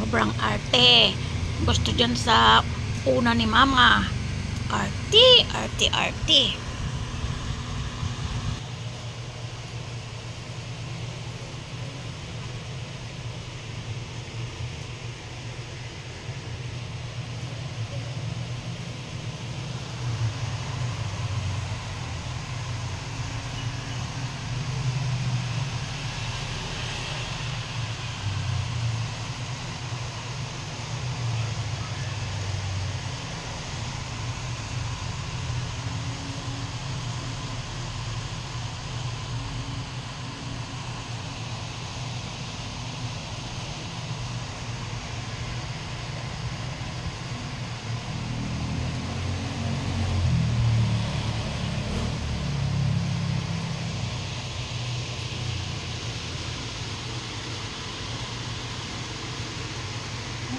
Sobrang arte. Gusto dyan sa una ni mama. Arte, arte, arte.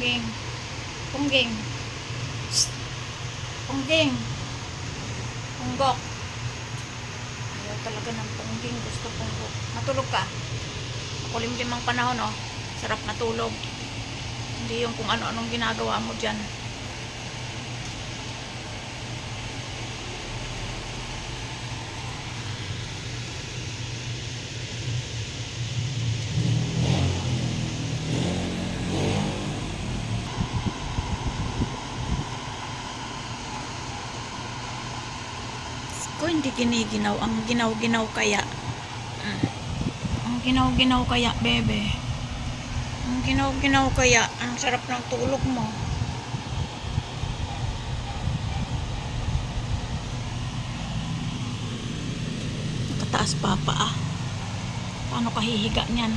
Pungging. Pungging. Pungging. Punggok. Ayaw talaga ng pungging. Gusto punggok. Matulog ka. Makulimlim ang panahon, oh. Sarap matulog. Hindi yung kung ano-anong ginagawa mo dyan. Ko hindi giniginaw, ang ginaw-ginaw kaya. Ang ginaw-ginaw kaya, bebe. Ang ginaw-ginaw kaya, ang sarap ng tulog mo. Nakataas pa pa, ah. Paano ka hihiga niyan?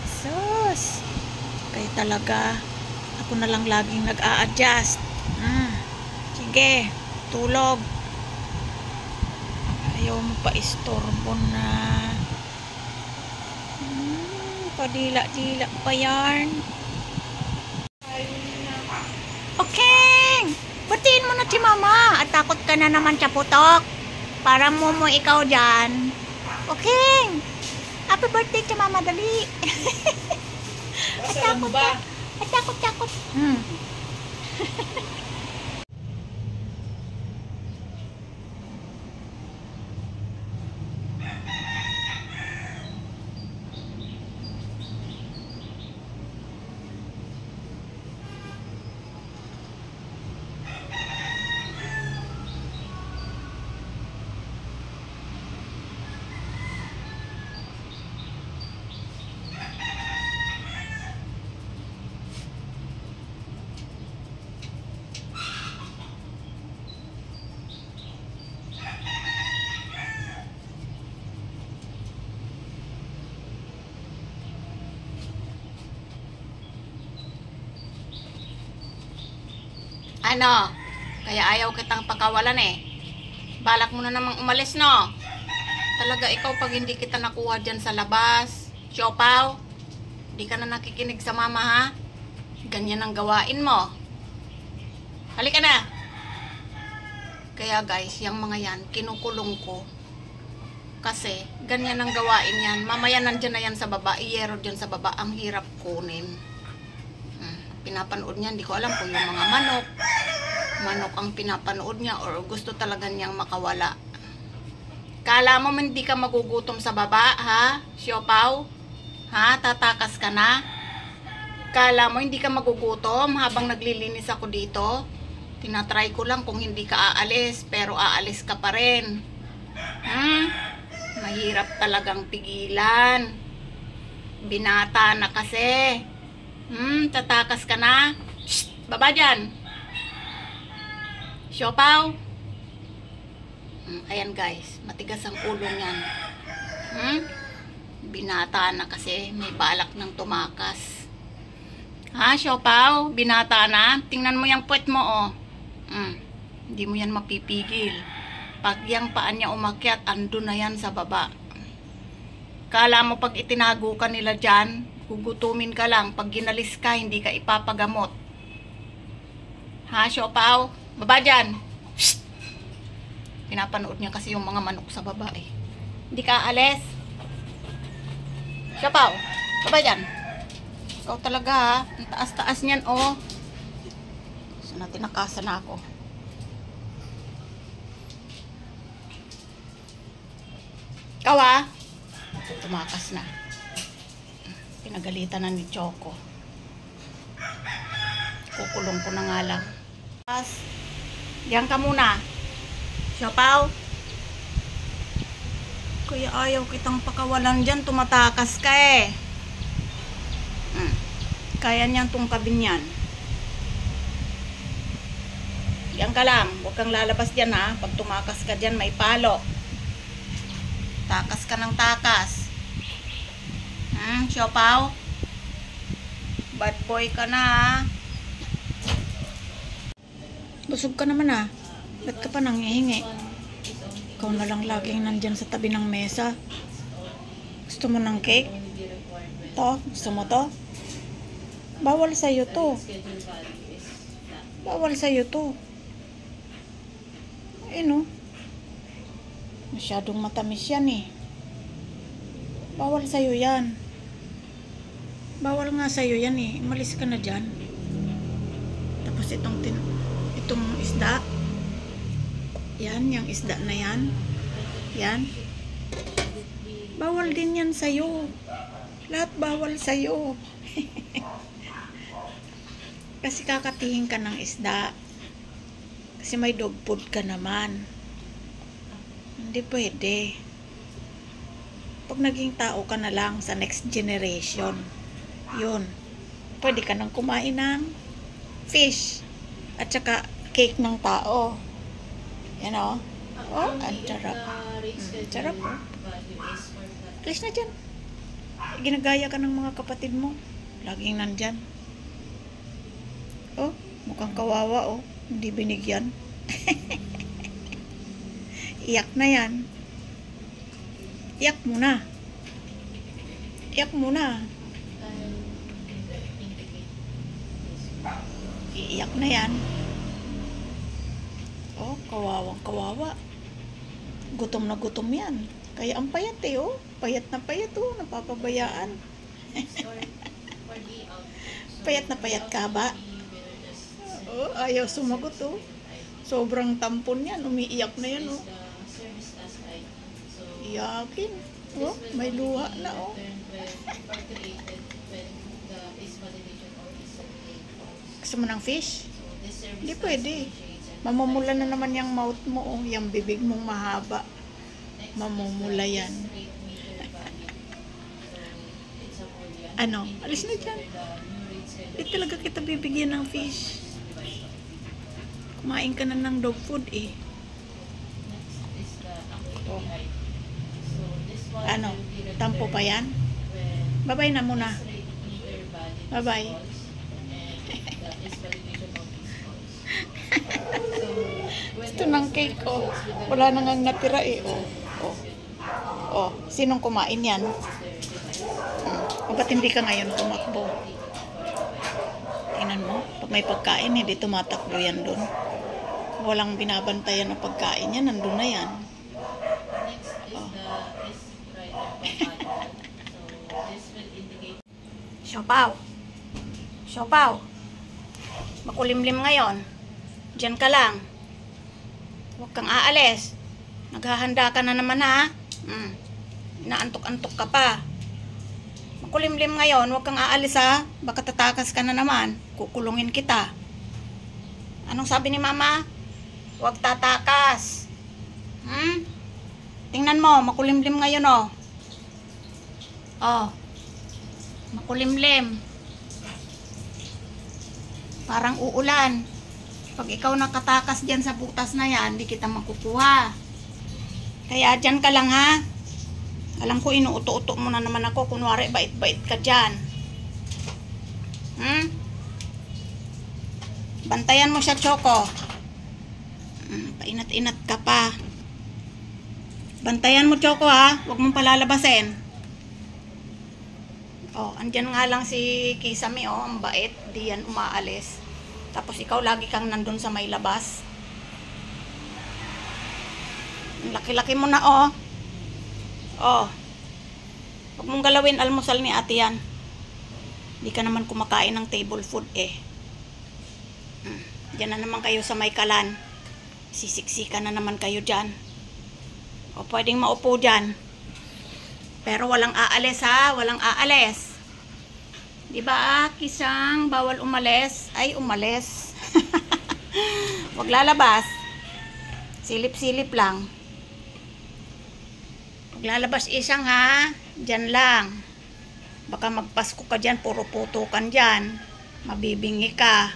Sus! Kaya talaga, ako na lang laging nag-a-adjust. Sige, tulog. Ayaw mo pa istorbo na. Padila-dila pa yarn. Okay! Batiin mo na si mama. At takot ka na naman sa putok. Para mo ikaw dyan. Okay! Happy birthday si mama, dali. At takot ka. At takot. Ano? Kaya ayaw kitang pakawalan eh. Balak mo na namang umalis, no? Talaga ikaw pag hindi kita nakuha dyan sa labas. Siopaw, hindi ka na nakikinig sa mama, ha? Ganyan ang gawain mo. Halika na. Kaya guys, yung mga yan, kinukulong ko. Kasi, ganyan ang gawain yan. Mamaya nandyan na yan sa baba. Iyero dyan sa baba. Ang hirap kunin. Pinapanood niya, hindi ko alam kung yung mga manok ang pinapanood niya or gusto talaga niyang makawala. Kala mo hindi ka magugutom sa baba, ha? Siopaw? Ha? Tatakas ka na? Kala mo hindi ka magugutom habang naglilinis ako dito? Tinatry ko lang kung hindi ka aalis, pero aalis ka pa rin. Mahirap talagang pigilan. Binata na kasi. Tatakas ka na. Shh, baba dyan. Siopaw. Ayan guys, matigas ang ulo niyan. Binata na kasi, may balak ng tumakas. Ha, Siopaw? Binata na? Tingnan mo yung puwet mo, oh. Hindi mo yan mapipigil. Pag yung paan niya umakyat, ando na yan sa baba. Kala mo pag itinago ka nila dyan, gugutumin ka lang. Pag ginalis ka, hindi ka ipapagamot. Ha, Siopaw? Baba dyan. Shh! Pinapanood niya kasi yung mga manok sa baba eh. Hindi ka aalis. Siopaw, baba dyan. Ikaw talaga ha. Ang taas-taas niyan oh. Sana tinakasan na ako. Ikaw ha. Tumakas na. Pinagalitan na ni Choco. Kukulong ko na nga lang. Diyan ka muna. Siopaw. Kaya ayaw kitang pakawalan dyan. Tumatakas ka eh. Kaya niyang tungkabin yan. Diyan ka lang. Huwag kang lalabas dyan ha. Pag tumakas ka dyan, may palo. Takas ka ng takas. Siopaw. Bad boy ka na ha. Busog ka naman ha. Ba't ka pa nanghihingi? Ikaw na lang laging nandyan sa tabi ng mesa. Gusto mo ng cake? To? Gusto mo to? Bawal sa'yo to. Bawal sa'yo to. Ayun o. Masyadong matamis yan eh. Bawal sa'yo yan. Bawal nga sa'yo yan eh. Umalis ka na dyan. Tapos itong isda. Yan, yung isda na yan. Yan. Bawal din yan sa'yo. Lahat bawal sa'yo. Kasi kakatihin ka ng isda. Kasi may dog food ka naman. Hindi pwede. Pag naging tao ka na lang sa next generation, yun. Pwede ka nang kumain ng fish. At saka cake ng tao. Yan o. Oh, ang sarap. Sarap o. Alis na dyan. Ginagaya ka ng mga kapatid mo. Laging nandyan. Oh, mukhang kawawa o. Hindi binigyan. Iyak na yan. Iyak muna. Iyak muna. Iiyak na yan. Oh, kawawang kawawa. Gutom na gutom yan. Kaya ang payat eh oh. Payat na payat oh. Napapabayaan. Payat na payat ka ba? Oh, ayaw sumagot oh. Sobrang tampon yan. Umiiyak na yan oh. Iyakin. Oh, may luha na oh. Gusto mo ng fish? Hindi pwede. Mamumula na naman yung mouth mo oh. Yung bibig mong mahaba. Mamumula yan. Ano? Alis na dyan. Hindi talaga kita bibigyan ng fish. Kumain ka na ng dog food eh. Oh. Ano? Tampo pa yan? Bye-bye na muna. Bye-bye. Ito ng cake oh. Wala na ngang natira eh oh. Oh. Oh, sinong kumain yan? O ba't hindi ka ngayon tumakbo? Tingnan mo, pag may pagkain hindi tumatakbo yan dun. Walang binabantayan ng pagkain yan, nandun na yan. Oh. Siopaw. Siopaw. Makulimlim ngayon. Diyan ka lang. Huwag kang aalis. Naghahanda ka na naman ha. Inaantok-antok ka pa. Makulimlim ngayon. Huwag kang aalis ha. Baka tatakas ka na naman. Kukulungin kita. Anong sabi ni mama? Huwag tatakas. Tingnan mo. Makulimlim ngayon oh. Oh. Makulimlim. Parang uulan. Pag ikaw nakatakas dyan sa butas na yan, hindi kita makukuha. Kaya dyan ka lang ha. Alam ko inuuto-uto mo na naman ako. Kunwari bait-bait ka dyan. Bantayan mo siya, Choco. Painat-inat ka pa. Bantayan mo, Choco ha. Huwag mong palalabasin. Oh, andyan nga lang si Kisame oh. Ang bait. Di yan umaalis. Tapos ikaw lagi kang nandun sa may labas. Laki-laki mo na oh. Oh. Huwag mong galawin almusal ni ate yan. Di ka naman kumakain ng table food eh. Diyan na naman kayo sa may kalan. Sisiksikan na naman kayo dyan. O pwedeng maupo dyan. Pero walang aalis ha. Walang aalis. Diba Kisang? Bawal umalis. Ay umalis. Huwag lalabas. Silip-silip lang. Huwag lalabas Isang ha. Dyan lang. Baka magpasko ka dyan. Puro putukan dyan. Mabibingi ka.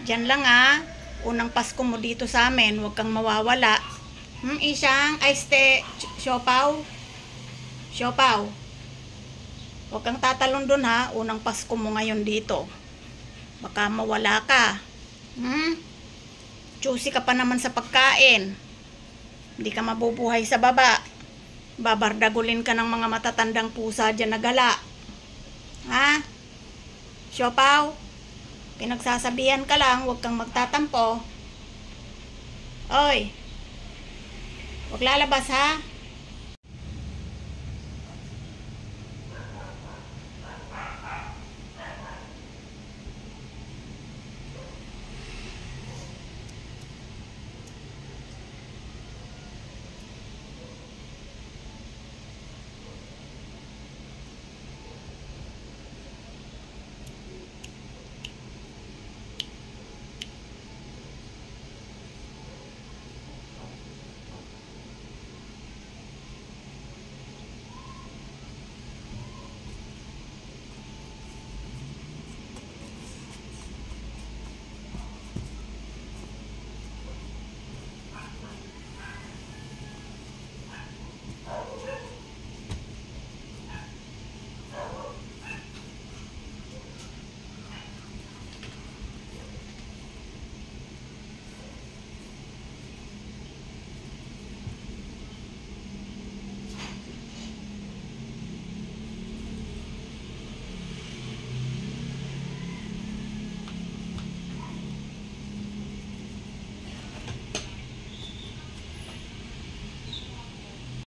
Dyan lang ha. Unang Pasko mo dito sa amin. Huwag kang mawawala. Isang, ay siopaw. Siopaw. Huwag kang tatalon dun ha. Unang Pasko mo ngayon dito. Baka mawala ka. Choosy ka pa naman sa pagkain. Hindi ka mabubuhay sa baba. Babardagulin ka ng mga matatandang pusa dyan na gala. Ha? Siopaw? Pinagsasabihan ka lang, huwag kang magtatampo. Oy, huwag lalabas ha.